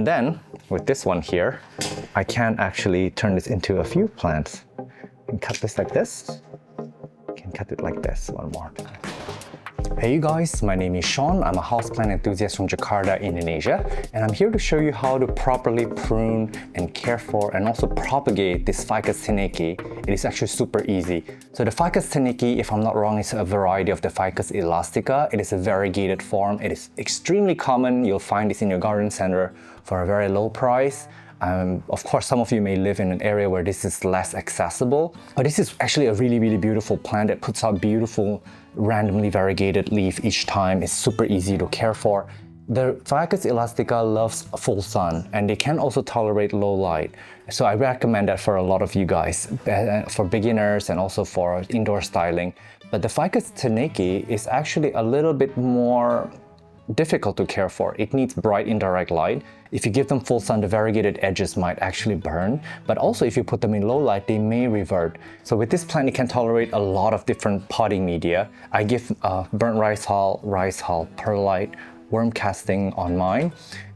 And then with this one here, I can actually turn this into a few plants. And cut this like this. Can cut it like this one more time. Hey you guys, my name is Sean. I'm a houseplant enthusiast from Jakarta, Indonesia, and I'm here to show you how to properly prune and care for and also propagate this Ficus Tineke. It is actually super easy. So the Ficus Tineke, if I'm not wrong, is a variety of the Ficus elastica. It is a variegated form. It is extremely common. You'll find this in your garden center for a very low price. Of course, some of you may live in an area where this is less accessible, but this is actually a really beautiful plant that puts out beautiful, randomly variegated leaf each time. It's super easy to care for. The Ficus elastica loves full sun, and they can also tolerate low light. So I recommend that for a lot of you guys, for beginners and also for indoor styling. But the Ficus Tineke is actually a little bit more difficult to care for. It needs bright indirect light. If you give them full sun, the variegated edges might actually burn, but also if you put them in low light, they may revert. So with this plant, it can tolerate a lot of different potting media. I give burnt rice hull, perlite, worm casting on mine,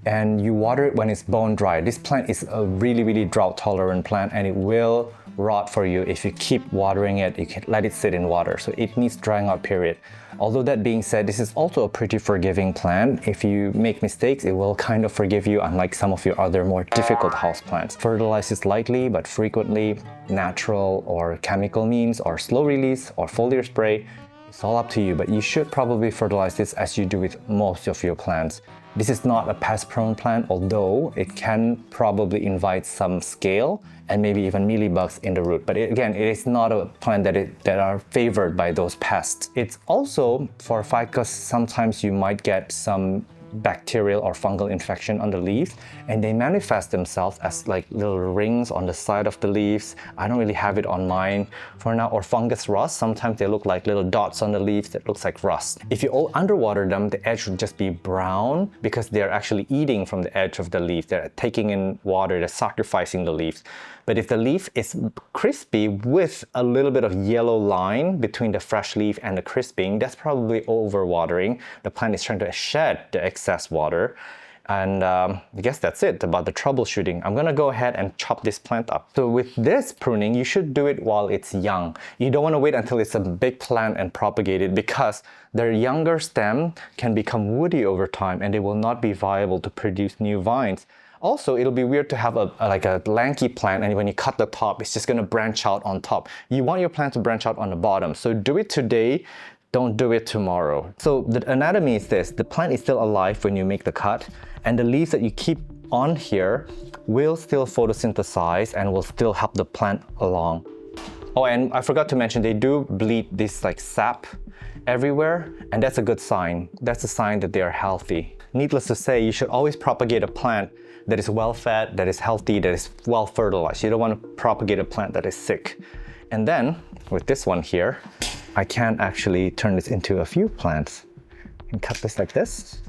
and you water it when it's bone dry. This plant is a really drought tolerant plant, and it will rot for you if you keep watering it. You can let it sit in water, so it needs drying out period. Although that being said, this is also a pretty forgiving plant. If you make mistakes, it will kind of forgive you, unlike some of your other more difficult houseplants. Fertilize it lightly but frequently, natural or chemical means, or slow release, or foliar spray. It's all up to you, but you should probably fertilize this as you do with most of your plants. This is not a pest-prone plant, although it can probably invite some scale and maybe even mealybugs in the root. But again, it is not a plant that are favored by those pests. It's also, for ficus, sometimes you might get some bacterial or fungal infection on the leaves, and they manifest themselves as like little rings on the side of the leaves. I don't really have it on mine for now. Or fungus rust, sometimes they look like little dots on the leaves that looks like rust. If you underwater them, the edge would just be brown because they're actually eating from the edge of the leaf. They're taking in water, they're sacrificing the leaves. But if the leaf is crispy with a little bit of yellow line between the fresh leaf and the crisping, that's probably overwatering. The plant is trying to shed the excess water. And I guess that's it about the troubleshooting. I'm gonna go ahead and chop this plant up. So with this pruning, you should do it while it's young. You don't wanna wait until it's a big plant and propagate it, because their younger stem can become woody over time and they will not be viable to produce new vines. Also, it'll be weird to have a lanky plant, and when you cut the top, it's just gonna branch out on top. You want your plant to branch out on the bottom. So do it today, don't do it tomorrow. So the anatomy is this: the plant is still alive when you make the cut, and the leaves that you keep on here will still photosynthesize and will still help the plant along. Oh, and I forgot to mention, they do bleed this like sap everywhere, and that's a good sign. That's a sign that they are healthy. Needless to say, you should always propagate a plant that is well fed, that is healthy, that is well fertilized. You don't want to propagate a plant that is sick. And then with this one here, I can actually turn this into a few plants. And cut this like this.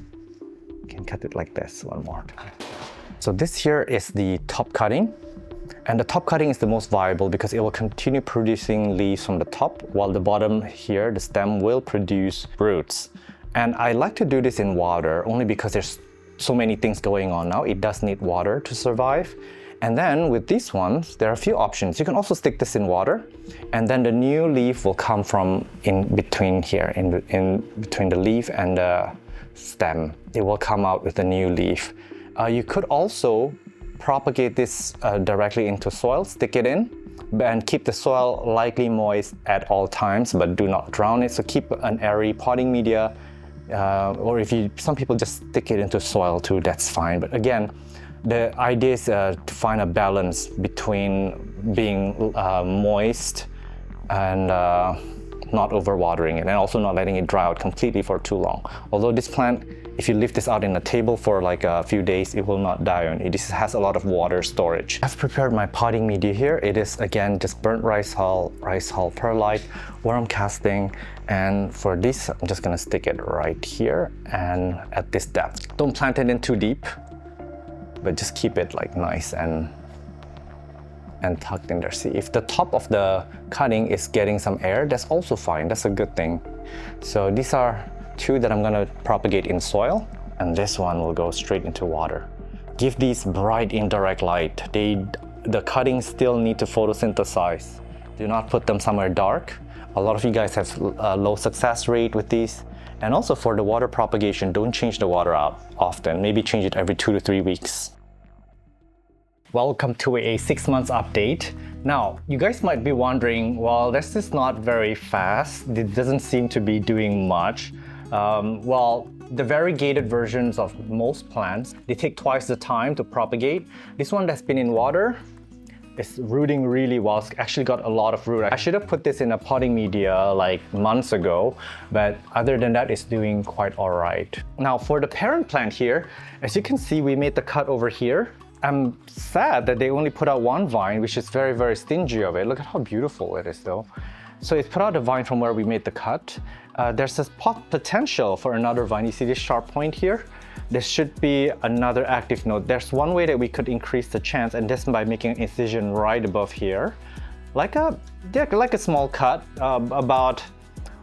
Can cut it like this one more time. So this here is the top cutting. And the top cutting is the most viable because it will continue producing leaves from the top, while the bottom here, the stem, will produce roots. And I like to do this in water only because there's so many things going on now. It does need water to survive. And then with these ones, there are a few options. You can also stick this in water, and then the new leaf will come from in between here, in between the leaf and the stem. It will come out with a new leaf. You could also propagate this directly into soil, stick it in, and keep the soil lightly moist at all times, but do not drown it. So keep an airy potting media, or some people just stick it into soil too, that's fine. But again, the idea is to find a balance between being moist and not overwatering it, and also not letting it dry out completely for too long. Although this plant, if you leave this out in a table for like a few days, it will not die on you. This has a lot of water storage. I've prepared my potting media here. It is again just burnt rice hull, perlite, worm casting, and for this I'm just gonna stick it right here and at this depth. Don't plant it in too deep, but just keep it like nice and tucked in there. See, if the top of the cutting is getting some air, that's also fine. That's a good thing. So these are two that I'm gonna propagate in soil, and this one will go straight into water. give these bright indirect light. The cuttings still need to photosynthesize. Do not put them somewhere dark. A lot of you guys have a low success rate with these. And also for the water propagation, don't change the water out often. Maybe change it every 2 to 3 weeks. Welcome to a 6 months update. Now, you guys might be wondering, well, this is not very fast. It doesn't seem to be doing much. Well, the variegated versions of most plants, they take twice the time to propagate. This one that's been in water is rooting really well. It's actually got a lot of root. I should have put this in a potting media like months ago, but other than that, it's doing quite all right. Now, for the parent plant here, as you can see, we made the cut over here. I'm sad that they only put out one vine, which is very, very stingy of it. Look at how beautiful it is though. So it's put out a vine from where we made the cut. There's this potential for another vine. You see this sharp point here? There should be another active node. There's one way that we could increase the chance, and that's by making an incision right above here. Like a small cut, about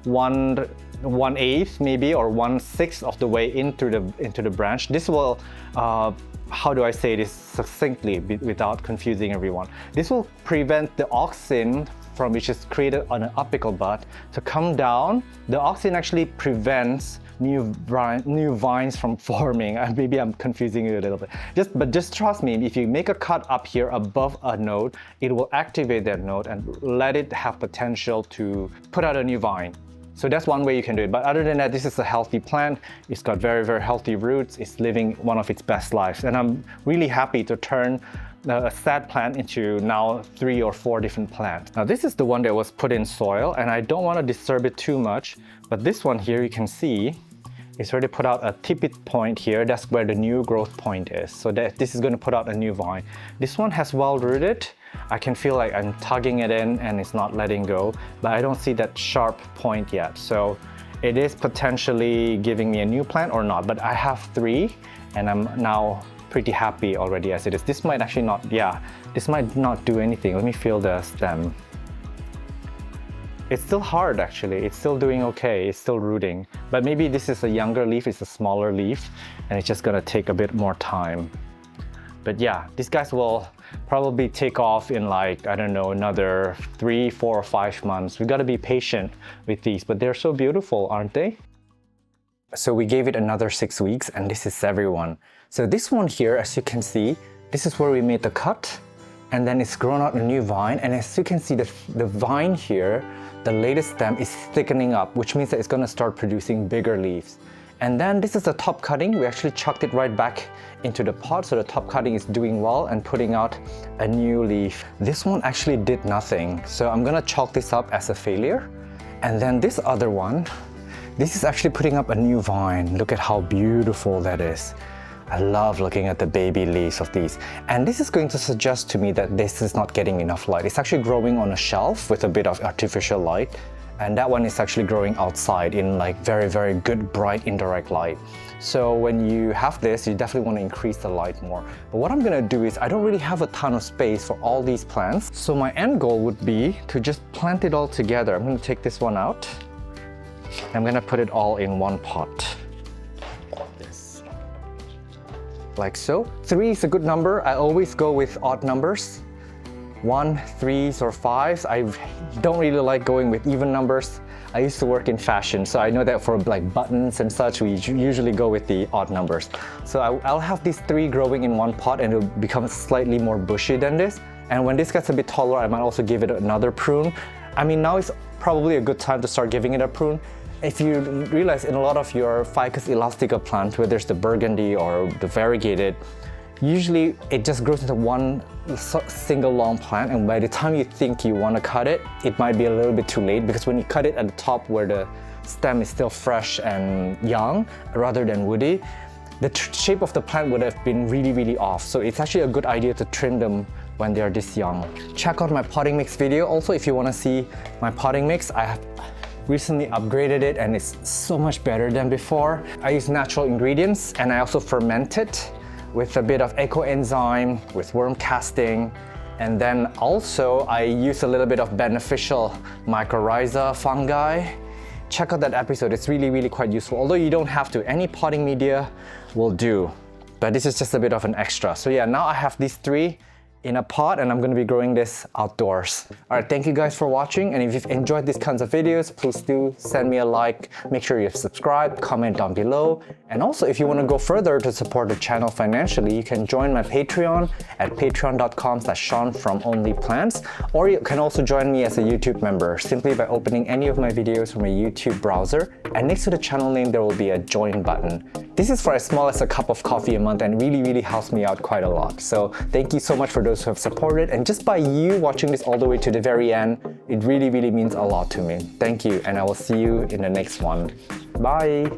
1/8 maybe, or 1/6 of the way into the branch. This will, how do I say this succinctly without confusing everyone? This will prevent the auxin from which is created on an apical bud to come down. The auxin actually prevents new vines from forming. Maybe I'm confusing you a little bit. Just trust me, if you make a cut up here above a node, it will activate that node and let it have potential to put out a new vine. So that's one way you can do it. But other than that, this is a healthy plant. It's got very, very healthy roots. It's living one of its best lives. And I'm really happy to turn a sad plant into now 3 or 4 different plants. Now this is the one that was put in soil, and I don't want to disturb it too much, but this one here you can see it's already put out a tippet point here. That's where the new growth point is. So this is going to put out a new vine. This one has well rooted. I can feel like I'm tugging it in and it's not letting go, but I don't see that sharp point yet. So it is potentially giving me a new plant or not, but I have 3 and I'm now pretty happy already as it is. This might actually not, this might not do anything. Let me feel the stem. It's still hard actually. It's still doing okay. It's still rooting. But maybe this is a younger leaf, it's a smaller leaf, and it's just gonna take a bit more time. But yeah, these guys will probably take off in like, I don't know, another 3, 4, or 5 months. We gotta be patient with these, but they're so beautiful, aren't they? So we gave it another 6 weeks, and this is everyone. So this one here, as you can see, this is where we made the cut, and then it's grown out a new vine. And as you can see, the vine here, the latest stem is thickening up, which means that it's gonna start producing bigger leaves. And then this is the top cutting. We actually chucked it right back into the pot, so the top cutting is doing well and putting out a new leaf. This one actually did nothing, so I'm gonna chalk this up as a failure. And then this other one, this is actually putting up a new vine. Look at how beautiful that is. I love looking at the baby leaves of these. And this is going to suggest to me that this is not getting enough light. It's actually growing on a shelf with a bit of artificial light. And that one is actually growing outside in like very, very good, bright, indirect light. So when you have this, you definitely want to increase the light more. But what I'm gonna do is, I don't really have a ton of space for all these plants. So my end goal would be to just plant it all together. I'm gonna take this one out. I'm gonna put it all in one pot. Like so. 3 is a good number. I always go with odd numbers. 1, 3s, or 5s. I don't really like going with even numbers. I used to work in fashion, so I know that for like buttons and such, we usually go with the odd numbers. So I'll have these 3 growing in one pot, and it'll become slightly more bushy than this. And when this gets a bit taller, I might also give it another prune. I mean, now is probably a good time to start giving it a prune. If you realize in a lot of your Ficus elastica plants, whether it's the burgundy or the variegated, usually it just grows into one single long plant, and by the time you think you want to cut it, it might be a little bit too late, because when you cut it at the top where the stem is still fresh and young rather than woody, the shape of the plant would have been really, really off. So it's actually a good idea to trim them when they're this young. Check out my potting mix video. Also, if you want to see my potting mix, I have recently upgraded it and it's so much better than before. I use natural ingredients, and I also ferment it with a bit of ecoenzyme, with worm casting, and then also I use a little bit of beneficial mycorrhiza fungi. Check out that episode, it's really, really quite useful. Although you don't have to, any potting media will do. but this is just a bit of an extra. So yeah, now I have these 3 in a pot and I'm going to be growing this outdoors. Alright, thank you guys for watching, and if you've enjoyed these kinds of videos, please do send me a like, make sure you've subscribed, comment down below, and also if you want to go further to support the channel financially, you can join my Patreon at patreon.com/SeanFromOnlyPlants, or you can also join me as a YouTube member simply by opening any of my videos from a YouTube browser, and next to the channel name there will be a join button. This is for as small as a cup of coffee a month and really helps me out quite a lot. So thank you so much for those who have supported, and just by you watching this all the way to the very end, it really means a lot to me. Thank you, and I will see you in the next one. Bye!